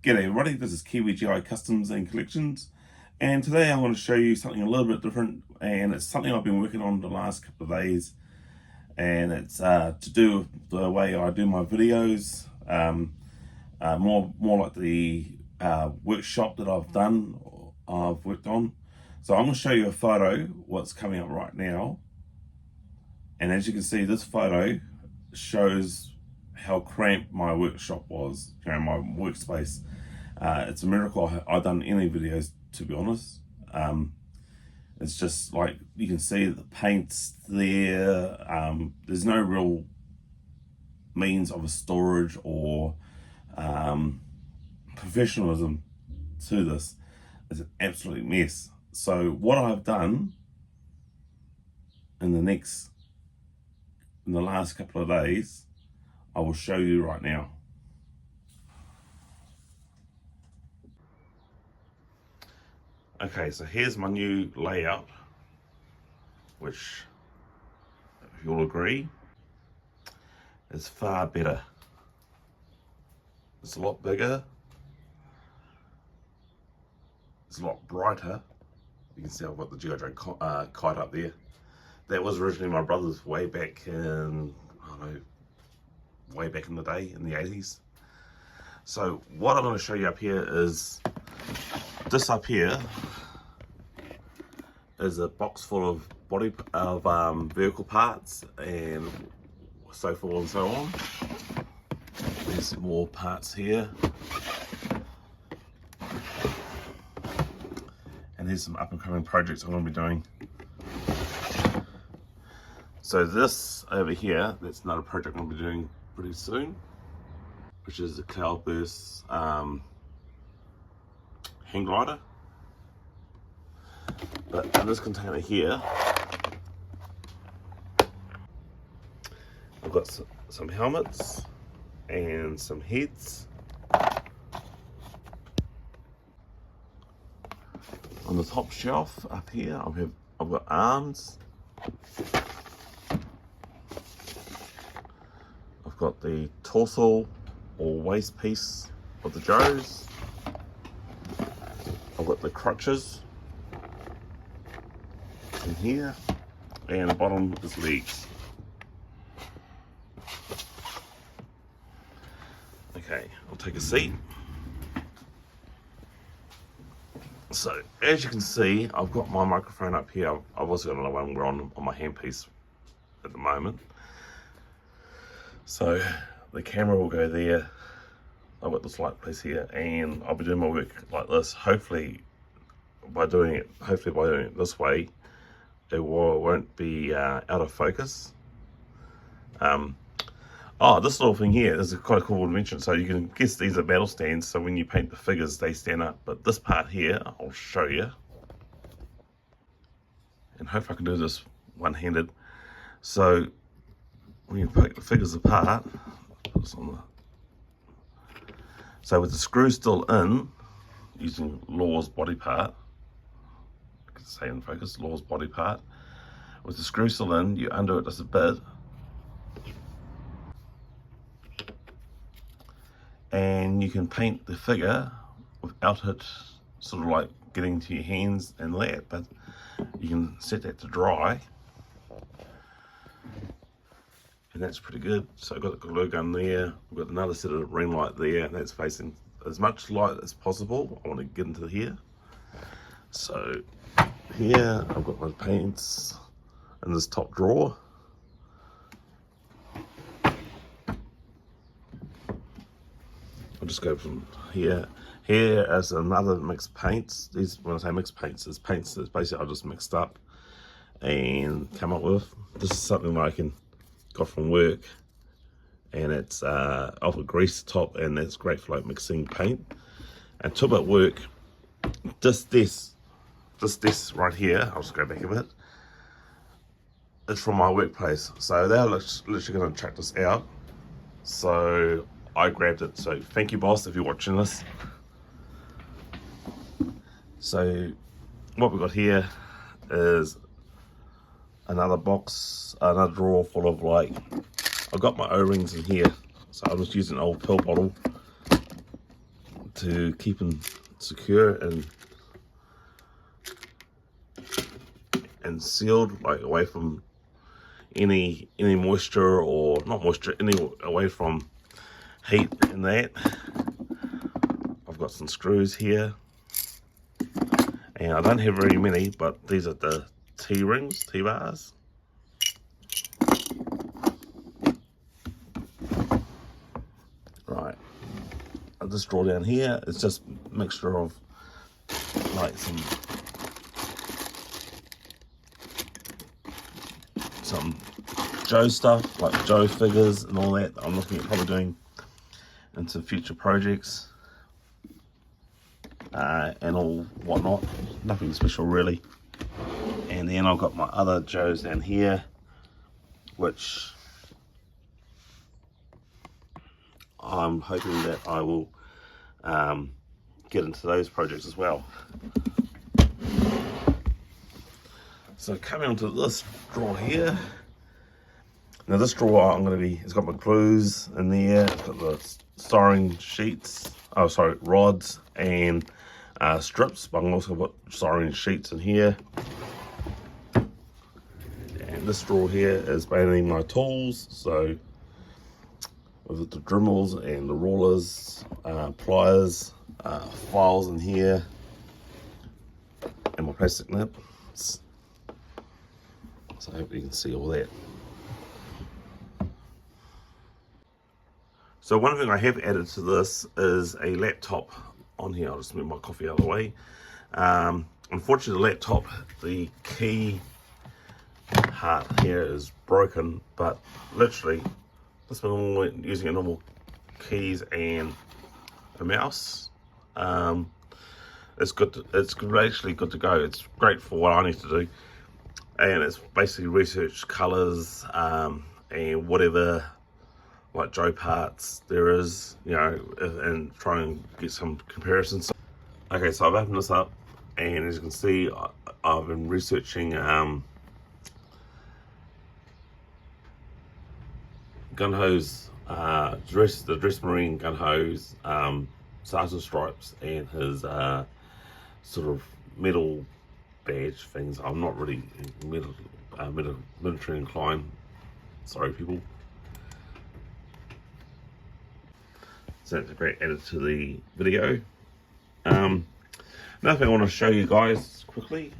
G'day everybody, this is Kiwi GI Customs and Collections, and today I want to show you something a little bit different, and it's something I've been working on the last couple of days, and it's to do with the way I do my videos, more like the workshop that I've worked on. So I'm going to show you a photo, what's coming up right now, and as you can see, this photo shows how cramped my workshop was, my workspace. It's a miracle I've done any videos, to be honest. It's just like you can see the paint's there. There's no real means of a storage or professionalism to this. It's an absolute mess. So what I've done in the last couple of days, I will show you right now. Okay, so here's my new layout, which, if you'll agree, is far better. It's a lot bigger. It's a lot brighter. You can see I've got the Geodrone kite up there. That was originally my brother's way back in, I don't know, way back in the day, in the 80s. So what I'm going to show you up here is, this up here is a box full of vehicle parts and so forth and so on. There's more parts here. And there's some up and coming projects I'm going to be doing. So this over here, that's another project I'm going to be doing pretty soon, which is the Cloudburst hang glider. But in this container here, I've got some helmets and some heads. On the top shelf up here, I've got arms. I've got the torso or waist piece of the Joes. I've got the crutches in here, and the bottom is legs. Okay, I'll take a seat. So as you can see, I've got my microphone up here. I've also got another one on my handpiece at the moment. So the camera will go there. I've got this light place here, and I'll be doing my work like this. Hopefully by doing it this way, it won't be out of focus. This little thing here is quite a cool invention. So you can guess these are battle stands, so when you paint the figures, they stand up. But this part here, I'll show you. And hopefully I can do this one-handed. So when you pick the figures apart, put this on so with the screw still in, using Law's body part, I can say in focus, Law's body part. With the screw still in, you undo it just a bit, and you can paint the figure without it sort of like getting to your hands and that, but you can set that to dry, and that's pretty good. So I've got the glue gun there, I've got another set of ring light there, and that's facing as much light as possible. I want to get into here. So here I've got my paints in this top drawer. I'll just go from here. Here is another mixed paints. These, when I say mixed paints, it's paints that's basically I just mixed up and come up with. This is something that I got from work, and it's off a grease top, and that's great for like mixing paint. And to at work, this right here, I'll just go back a bit, it's from my workplace. So they're literally going to check this out. So I grabbed it. So thank you, boss, if you're watching this. So what we've got here is another box, another drawer full of like, I've got my O-rings in here. So I'm just using an old pill bottle to keep them secure and sealed, like away from any moisture, or not moisture, away from heat and that. I've got some screws here, and I don't have very many, but these are the T-rings, T-bars. Right, this drawer down here is just a mixture of like some Joe stuff, like Joe figures and all that I'm looking at probably doing into future projects, and all whatnot. Nothing special really. And then I've got my other Joes down here, which I'm hoping that I will get into those projects as well. So coming onto this drawer here. Now this drawer it's got my glues in there, it's got the styrene sheets, rods and strips, but I'm also got styrene sheets in here. And this drawer here is mainly my tools, so with the Dremels and the rollers, pliers, files in here, and my plastic nips. So I hope you can see all that. So one thing I have added to this is a laptop on here. I'll just move my coffee out of the way. Unfortunately, the laptop, the key heart here is broken, but literally, this one using a normal keys and a mouse. It's good. It's actually good to go. It's great for what I need to do, and it's basically research colors and whatever, like Joe parts there is, and try and get some comparisons. Okay, so I've opened this up, and as you can see, I've been researching gun hose, the dress marine gun hose, sergeant stripes, and his sort of metal badge things. I'm not really military inclined. Sorry, people. So that's a great edit to the video. Another thing I want to show you guys quickly,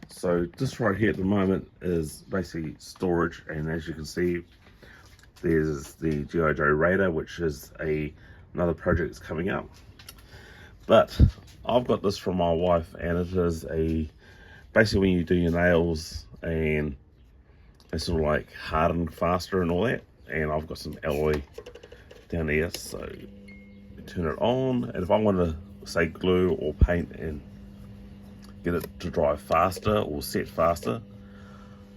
so this right here at the moment is basically storage, and as you can see, there's the G.I. Joe Raider, which is another project that's coming up. But I've got this from my wife, and it is basically when you do your nails and they sort of like harden faster and all that. And I've got some alloy down here, so you turn it on, and if I want to say glue or paint and get it to dry faster or set faster,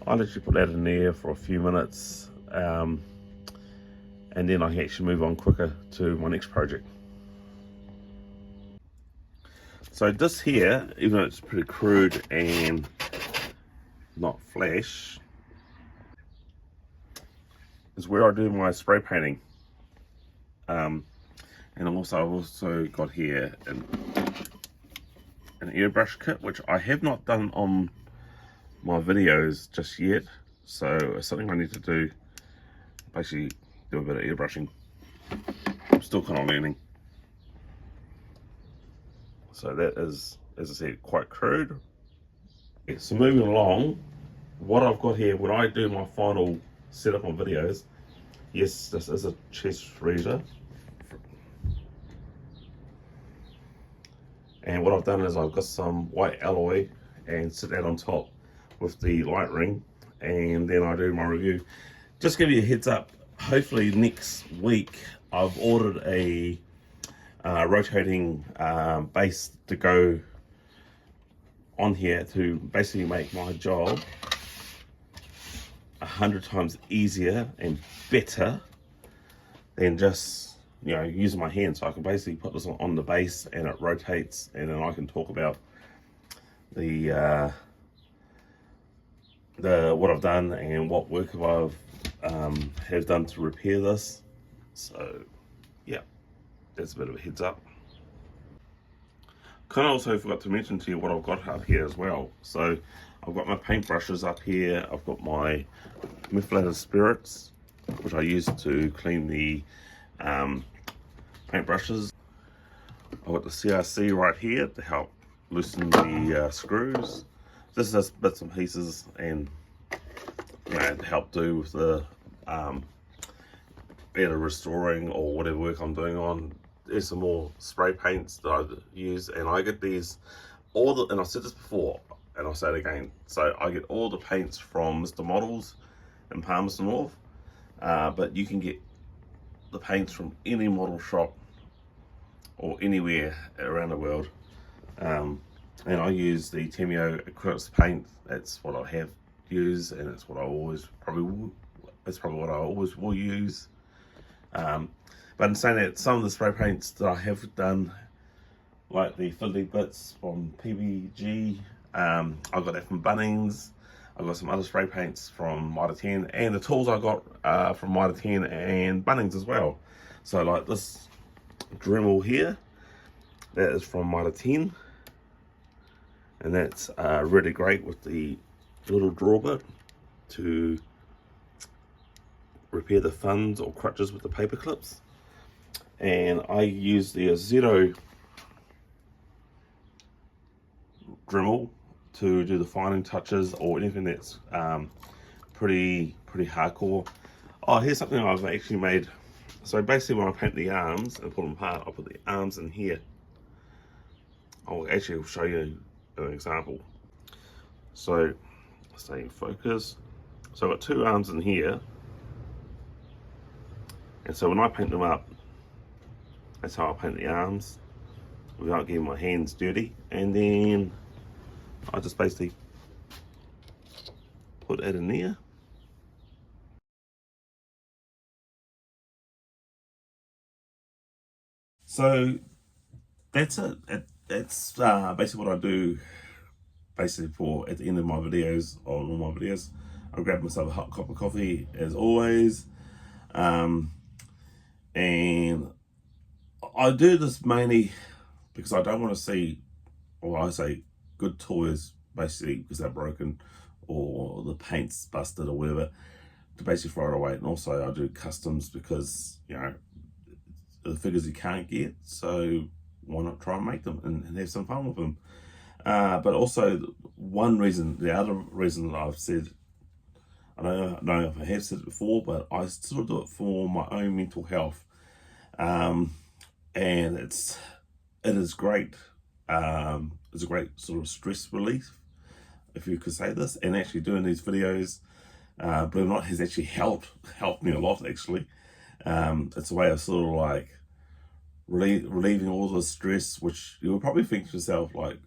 I literally put that in there for a few minutes, and then I can actually move on quicker to my next project. So this here, even though it's pretty crude and not flash, is where I do my spray painting. And I've also got here an airbrush kit, which I have not done on my videos just yet. So it's something I need to do, basically do a bit of airbrushing. I'm still kind of learning. So that is, as I said, quite crude. Okay, so moving along, what I've got here, when I do my final setup on videos, yes, this is a chest freezer. And what I've done is I've got some white alloy and sit that on top with the light ring, and then I do my review. Just give you a heads up, hopefully next week I've ordered a rotating base to go on here to basically make my job 100 times easier and better than just using my hand. So I can basically put this on the base and it rotates, and then I can talk about the what I've done and what work I've have done to repair this. So yeah, that's a bit of a heads up. Kind of also forgot to mention to you what I've got up here as well. So I've got my paintbrushes up here. I've got my methylated spirits, which I use to clean the paintbrushes. I've got the CRC right here to help loosen the screws. This is just bits and pieces, and to help do with the either restoring or whatever work I'm doing on. There's some more spray paints that I use, and I get these and I've said this before and I'll say it again, so I get all the paints from Mr. Models in Palmerston North, but you can get the paints from any model shop or anywhere around the world, and I use the Temio acrylics paint. That's what I have used, and it's what I always what I always will use. But in saying that, some of the spray paints that I have done, like the fiddly bits from PBG, I got that from Bunnings. I got some other spray paints from Mitre 10, and the tools I got from Mitre 10 and Bunnings as well. So like this Dremel here, that is from Mitre 10, and that's really great with the little draw bit to repair the thumbs or crutches with the paper clips. And I use the Zero Dremel to do the fining touches or anything that's pretty hardcore. Oh, here's something I've actually made. So basically, when I paint the arms and pull them apart, I'll put the arms in here. I'll actually show you an example. So stay in focus. So I've got two arms in here, and so when I paint them up, that's how I paint the arms without getting my hands dirty. And then I just basically put it in there. So that's it. That's basically what I do. Basically, for at the end of my videos, or all my videos, I grab myself a hot cup of coffee as always, and I do this mainly because I don't want to see, or I say, good toys basically because they're broken or the paint's busted or whatever, to basically throw it away. And also I do customs because, the figures you can't get, so why not try and make them and have some fun with them. But also the other reason that I've said, I don't know if I have said it before, but I sort of do it for my own mental health. And it is great. It's a great sort of stress relief, if you could say this. And actually doing these videos, believe it or not, has actually helped me a lot actually. It's a way of sort of like relieving all the stress, which you'll probably think to yourself, like,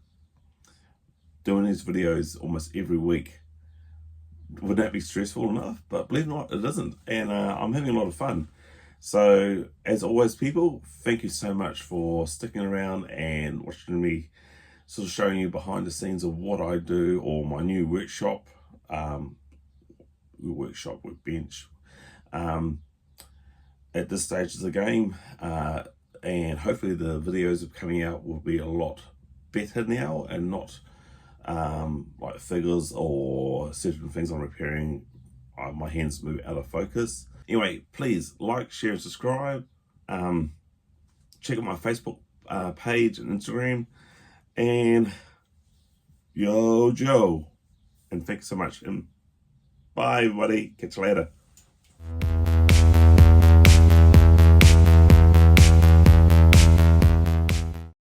doing these videos almost every week, would that be stressful enough? But believe it or not, it isn't, and I'm having a lot of fun. So as always, people, thank you so much for sticking around and watching me sort of showing you behind the scenes of what I do, or my new workbench, at this stage of the game, and hopefully the videos coming out will be a lot better now, and not like figures or certain things I'm repairing, my hands move out of focus. Anyway, please like, share, and subscribe. Check out my Facebook page and Instagram. And yo, Joe. And thanks so much. And bye, everybody. Catch you later.